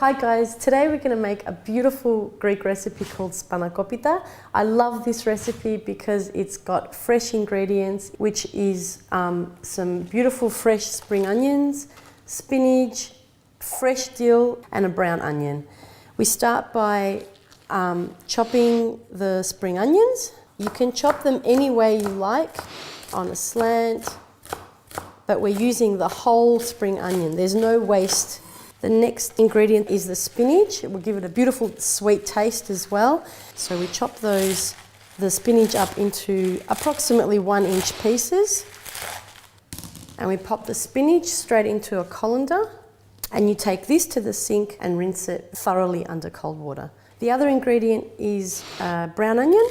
Hi guys, today we're going to make a beautiful Greek recipe called Spanakopita. I love this recipe because it's got fresh ingredients, which is some beautiful fresh spring onions, spinach, fresh dill and a brown onion. We start by chopping the spring onions. You can chop them any way you like, on a slant, but we're using the whole spring onion. There's no waste. The next ingredient is the spinach. It will give it a beautiful sweet taste as well. So we chop the spinach up into approximately 1-inch pieces. And we pop the spinach straight into a colander. And you take this to the sink and rinse it thoroughly under cold water. The other ingredient is brown onion.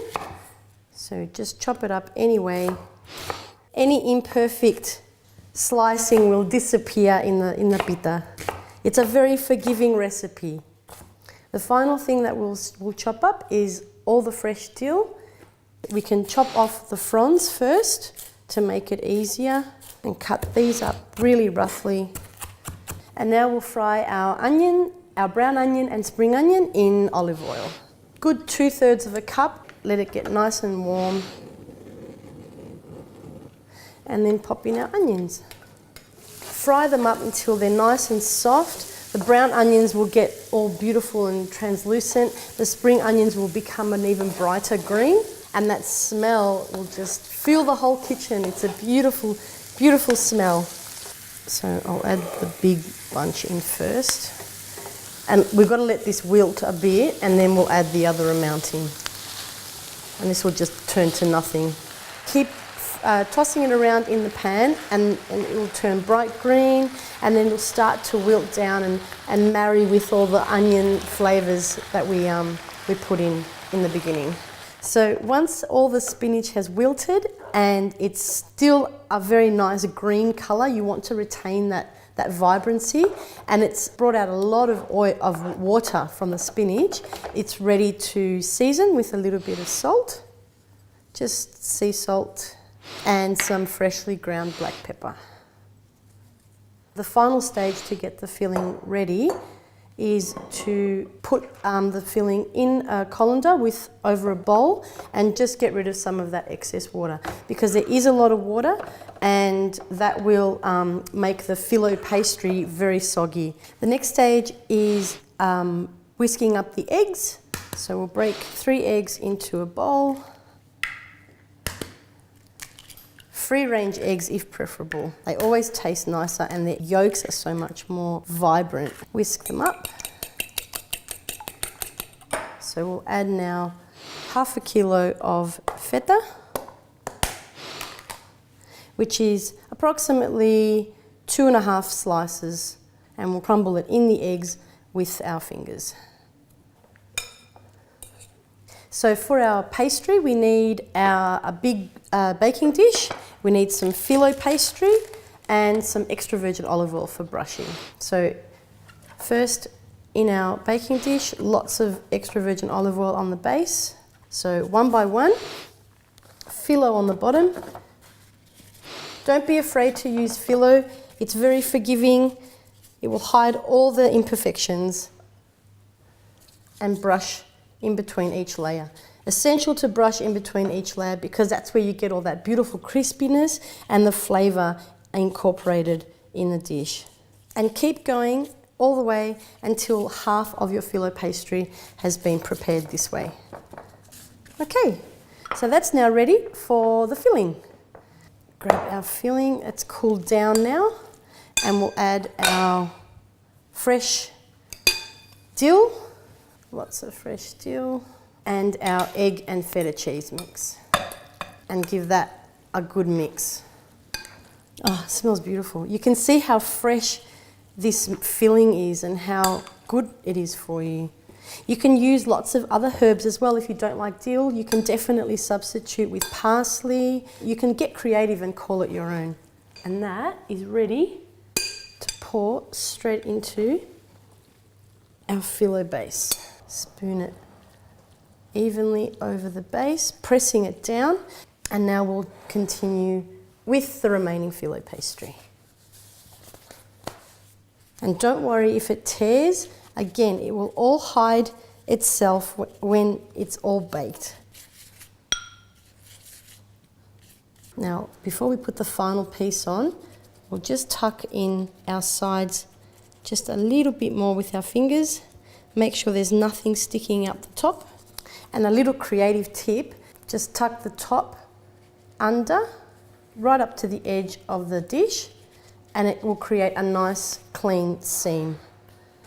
So just chop it up anyway. Any imperfect slicing will disappear in the pita. It's a very forgiving recipe. The final thing that we'll chop up is all the fresh dill. We can chop off the fronds first to make it easier and cut these up really roughly. And now we'll fry our onion, our brown onion and spring onion in olive oil. Good 2/3 of a cup, let it get nice and warm. And then pop in our onions. Fry them up until they're nice and soft. The brown onions will get all beautiful and translucent. The spring onions will become an even brighter green, and that smell will just fill the whole kitchen. It's a beautiful, beautiful smell. So I'll add the big bunch in first. And we've got to let this wilt a bit, and then we'll add the other amount in. And this will just turn to nothing. Keep tossing it around in the pan, and it will turn bright green, and then it'll start to wilt down and marry with all the onion flavours that we put in the beginning. So once all the spinach has wilted and it's still a very nice green colour, you want to retain that vibrancy, and it's brought out a lot of water from the spinach. It's ready to season with a little bit of salt, just sea salt, and some freshly ground black pepper. The final stage to get the filling ready is to put the filling in a colander over a bowl and just get rid of some of that excess water, because there is a lot of water and that will make the phyllo pastry very soggy. The next stage is whisking up the eggs. So we'll break 3 eggs into a bowl. Free-range eggs if preferable. They always taste nicer and their yolks are so much more vibrant. Whisk them up. So we'll add now 1/2 kilo of feta, which is approximately 2.5 slices, and we'll crumble it in the eggs with our fingers. So for our pastry, we need a big baking dish. We need some phyllo pastry and some extra virgin olive oil for brushing. So first, in our baking dish, lots of extra virgin olive oil on the base. So one by one, phyllo on the bottom. Don't be afraid to use phyllo. It's very forgiving. It will hide all the imperfections, and brush in between each layer. Essential to brush in between each layer, because that's where you get all that beautiful crispiness and the flavour incorporated in the dish. And keep going all the way until half of your phyllo pastry has been prepared this way. Okay, so that's now ready for the filling. Grab our filling, it's cooled down now, and we'll add our fresh dill. Lots of fresh dill, and our egg and feta cheese mix, and give that a good mix. Oh, it smells beautiful. You can see how fresh this filling is and how good it is for you. You can use lots of other herbs as well. If you don't like dill, you can definitely substitute with parsley. You can get creative and call it your own. And that is ready to pour straight into our phyllo base. Spoon it evenly over the base, pressing it down, and now we'll continue with the remaining phyllo pastry. And don't worry if it tears, Again, it will all hide itself when it's all baked. Now, before we put the final piece on, we'll just tuck in our sides just a little bit more with our fingers. Make sure there's nothing sticking up the top. And a little creative tip, just tuck the top under, right up to the edge of the dish, and it will create a nice clean seam.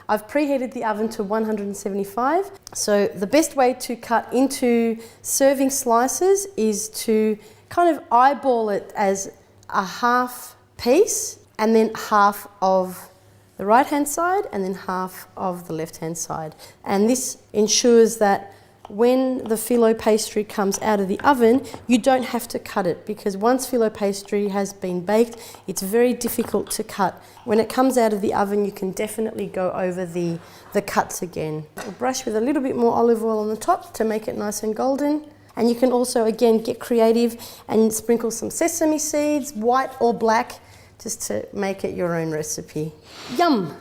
I've preheated the oven to 175. So the best way to cut into serving slices is to kind of eyeball it as a half piece, and then half of the right hand side and then half of the left hand side. And this ensures that when the phyllo pastry comes out of the oven, you don't have to cut it, because once phyllo pastry has been baked, it's very difficult to cut. When it comes out of the oven, you can definitely go over the cuts again. We'll brush with a little bit more olive oil on the top to make it nice and golden. And you can also, again, get creative and sprinkle some sesame seeds, white or black, just to make it your own recipe. Yum!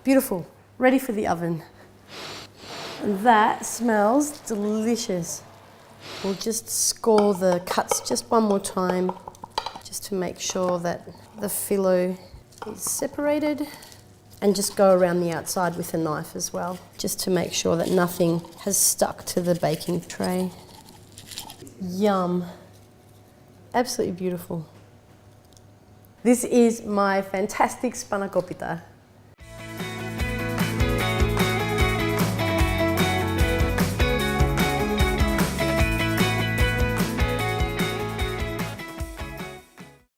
Beautiful. Ready for the oven. That smells delicious. We'll just score the cuts just one more time, just to make sure that the phyllo is separated, and just go around the outside with a knife as well, just to make sure that nothing has stuck to the baking tray. Yum. Absolutely beautiful. This is my fantastic Spanakopita.